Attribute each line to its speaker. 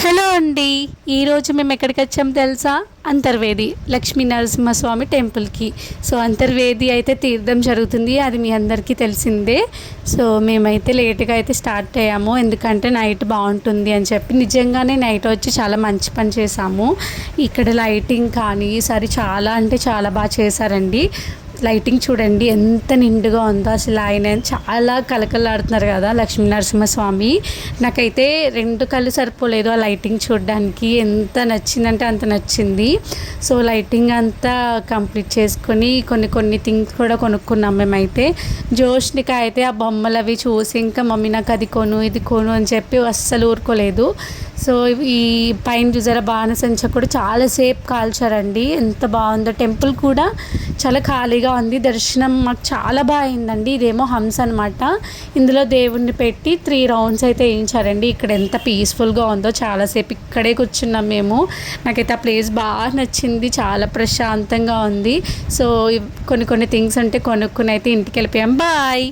Speaker 1: Hello అండి, ఈరోజు మేము ఎక్కడికి వచ్చాం తెలుసా? అంతర్వేది లక్ష్మీ నరసింహస్వామి టెంపుల్కి. సో అంతర్వేది అయితే తీర్థం జరుగుతుంది, అది మీ అందరికీ తెలిసిందే. సో మేమైతే లేట్గా అయితే స్టార్ట్ అయ్యాము, ఎందుకంటే నైట్ బాగుంటుంది అని చెప్పి. నిజంగానే నైట్ వచ్చి చాలా మంచి పని చేసాము. ఇక్కడ లైటింగ్ కానీ ఈసారి చాలా అంటే చాలా బాగా చేశారండి. లైటింగ్ చూడండి ఎంత నిండుగా ఉందో, అసలు ఆయన చాలా కలకలాడుతున్నారు కదా లక్ష్మీ నరసింహస్వామి. నాకైతే రెండు కళ్ళు సరిపోలేదు ఆ లైటింగ్ చూడడానికి, ఎంత నచ్చిందంటే అంత నచ్చింది. సో లైటింగ్ అంతా కంప్లీట్ చేసుకొని కొన్ని థింగ్స్ కూడా కొనుక్కున్నాం మేమైతే. జోష్నిక అయితే ఆ బొమ్మలు అవి చూసి ఇంకా మమ్మీ నాకు అది కొను ఇది కొను అని చెప్పి అస్సలు ఊరుకోలేదు. సో ఈ పైన చూసారా బాణసంచ కూడా చాలాసేపు కాల్చారండి, ఎంత బాగుందో. టెంపుల్ కూడా చాలా ఖాళీగా ఉంది, దర్శనం మాకు చాలా బాగా అయిందండి. ఇదేమో హంస అనమాట, ఇందులో దేవుణ్ణి పెట్టి 3 రౌండ్స్ అయితే వేయించారండి. ఇక్కడ ఎంత పీస్ఫుల్గా ఉందో, చాలాసేపు ఇక్కడే కూర్చున్నాం మేము. నాకైతే ఆ ప్లేస్ బాగా నచ్చింది, చాలా ప్రశాంతంగా ఉంది. సో కొన్ని థింగ్స్ అంటే కొనుక్కుని అయితే ఇంటికి వెళ్ళిపోయాం. బాయ్.